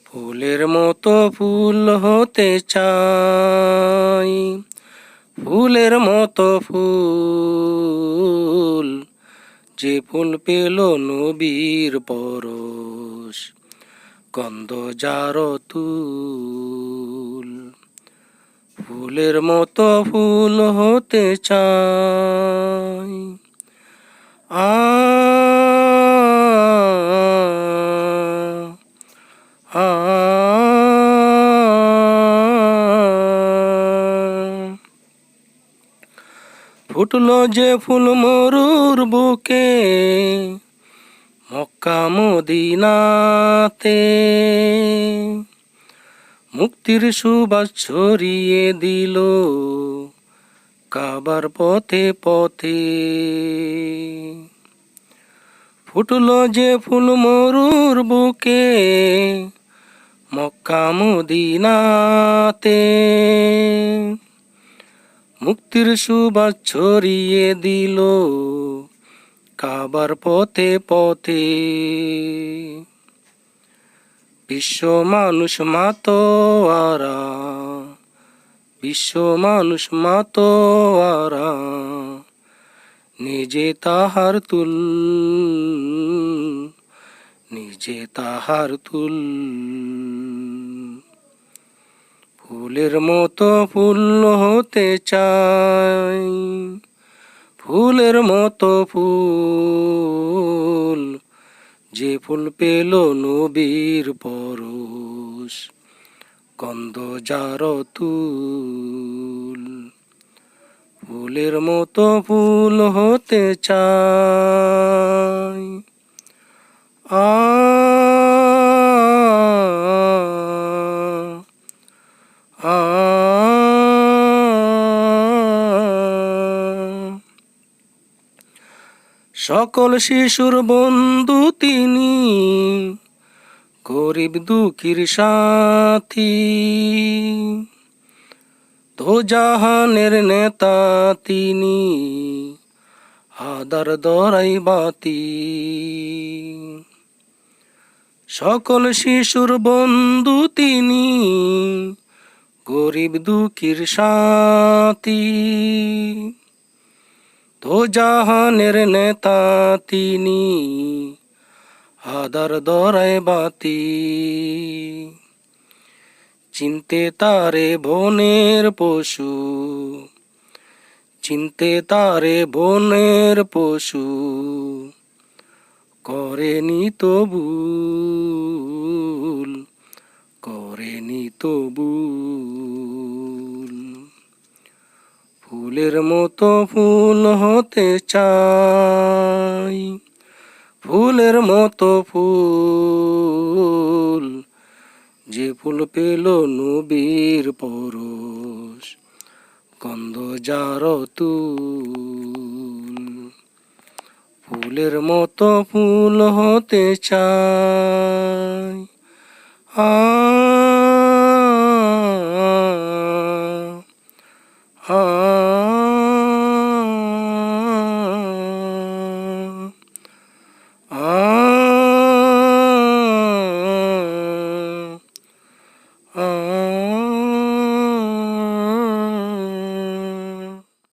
ফুলের মতো ফুল হতে চাই, ফুলের মতো ফুল, যে ফুল পেল নবীর পরশ, গন্ধ যার তুল। ফুলের মতো ফুল হতে চাই। আ আ ফুটলো যে ফুল মরুর বুকে, মক্কা মদিনাতে, মুক্তির সুবাস ছড়িয়ে দিল কাবার পথে পথে। ফুটলো যে ফুল মরুর বুকে, মক্কা মদিনাতে, মুক্তির সুবাস ছড়িয়ে দিল কাবার পথে পথে। বিশ্ব মানুষ মাতোয়ারা, বিশ্ব মানুষ মাতোয়ারা, নিজে তাহার তুল, নিজে তাহার তুল। ফুলের মতো ফুল হতে চাই, ফুলের মতো ফুল, যে ফুল পেল নবীর পরশ, গন্ধ যার তুল। ফুলের মতো ফুল হতে চাই। আ আ সকল শিশুর বন্ধু তিনি, গরিব দুঃখীর সাথী, তো জাহানের নেতা তিনি, হাদার দরাই বাতি। সকল শিশুর বন্ধু তিনি, গরিব দুঃখীর সাথী, তো জাহানের নেতা তিনি, হাদার দরাই বাতি। চিনতে তারে বনের পশু, চিনতে তারে বনের পশু, করেনি তবুল, করেনি তবুল। ফুলের মতো ফুল হতে চাই, ফুলের মতো ফুল, যে ফুল পেল নবীর পরশ, গন্ধ যার তুল। ফুলের মতো ফুল হতে চাই।